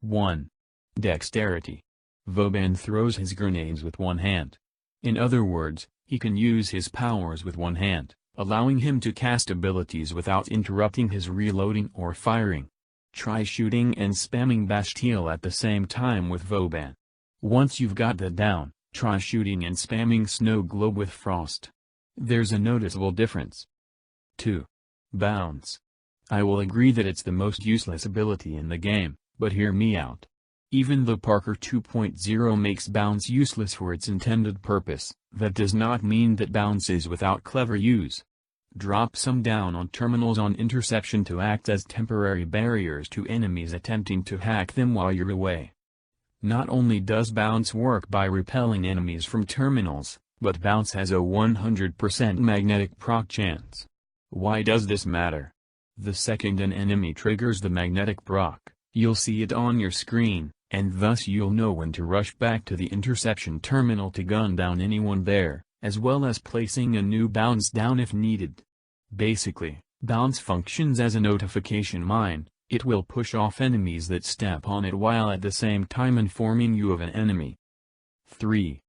1. Dexterity. Vauban throws his grenades with one hand. In other words, he can use his powers with one hand, allowing him to cast abilities without interrupting his reloading or firing. Try shooting and spamming Bastille at the same time with Vauban. Once you've got that down, try shooting and spamming Snow Globe with Frost. There's a noticeable difference. 2. Bounce. I will agree that it's the most useless ability in the game, but hear me out. Even though Parker 2.0 makes bounce useless for its intended purpose, that does not mean that bounce is without clever use. Drop some down on terminals on interception to act as temporary barriers to enemies attempting to hack them while you're away. Not only does bounce work by repelling enemies from terminals, but bounce has a 100% magnetic proc chance. Why does this matter? The second an enemy triggers the magnetic proc, you'll see it on your screen, and thus you'll know when to rush back to the interception terminal to gun down anyone there, as well as placing a new bounce down if needed. Basically, bounce functions as a notification mine. It will push off enemies that step on it while at the same time informing you of an enemy. 3.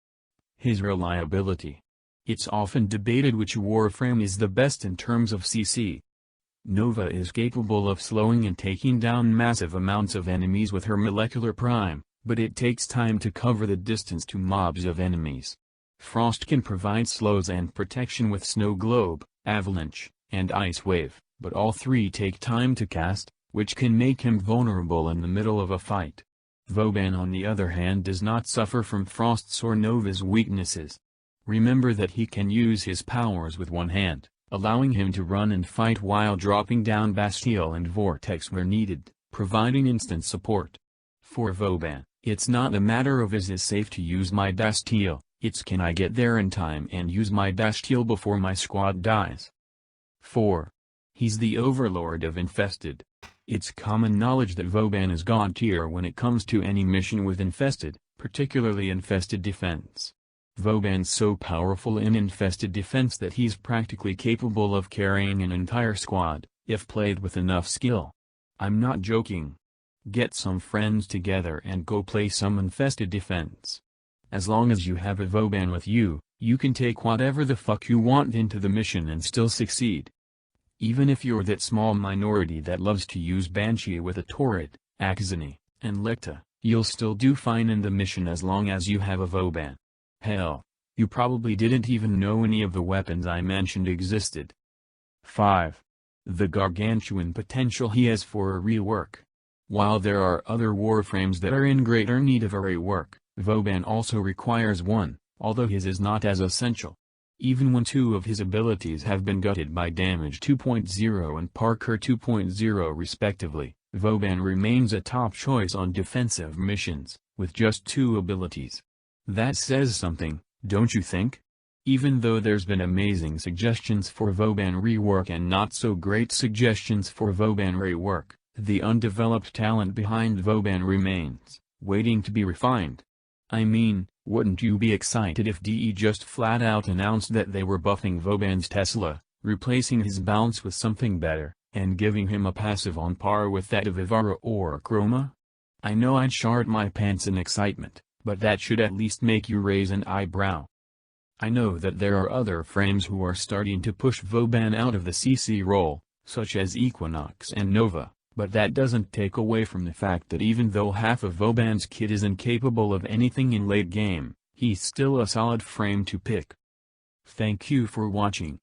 His reliability. It's often debated which Warframe is the best in terms of CC. Nova is capable of slowing and taking down massive amounts of enemies with her molecular prime, but it takes time to cover the distance to mobs of enemies. Frost can provide slows and protection with Snow Globe, Avalanche, and Ice Wave, but all three take time to cast, which can make him vulnerable in the middle of a fight. Vauban on the other hand does not suffer from Frost's or Nova's weaknesses. Remember that he can use his powers with one hand, allowing him to run and fight while dropping down Bastille and Vortex where needed, providing instant support. For Vauban, it's not a matter of is it safe to use my Bastille, it's can I get there in time and use my Bastille before my squad dies. 4. He's the overlord of Infested. It's common knowledge that Vauban is god tier when it comes to any mission with Infested, particularly Infested defense. Vauban's so powerful in Infested defense that he's practically capable of carrying an entire squad, if played with enough skill. I'm not joking. Get some friends together and go play some Infested defense. As long as you have a Vauban with you, you can take whatever the fuck you want into the mission and still succeed. Even if you're that small minority that loves to use Banshee with a turret, Axani, and Lecta, you'll still do fine in the mission as long as you have a Vauban. Hell, you probably didn't even know any of the weapons I mentioned existed. 5. The gargantuan potential he has for a rework. While there are other Warframes that are in greater need of a rework, Vauban also requires one, although his is not as essential. Even when two of his abilities have been gutted by Damage 2.0 and Parker 2.0 respectively, Vauban remains a top choice on defensive missions, with just two abilities. That says something, don't you think? Even though there's been amazing suggestions for Vauban rework and not so great suggestions for Vauban rework, the undeveloped talent behind Vauban remains, waiting to be refined. I mean, wouldn't you be excited if DE just flat out announced that they were buffing Vauban's Tesla, replacing his bounce with something better, and giving him a passive on par with that of Ivara or Chroma? I know I'd shart my pants in excitement, but that should at least make you raise an eyebrow. I know that there are other frames who are starting to push Vauban out of the CC role, such as Equinox and Nova. But that doesn't take away from the fact that even though half of Vauban's kit is incapable of anything in late game, he's still a solid frame to pick. Thank you for watching.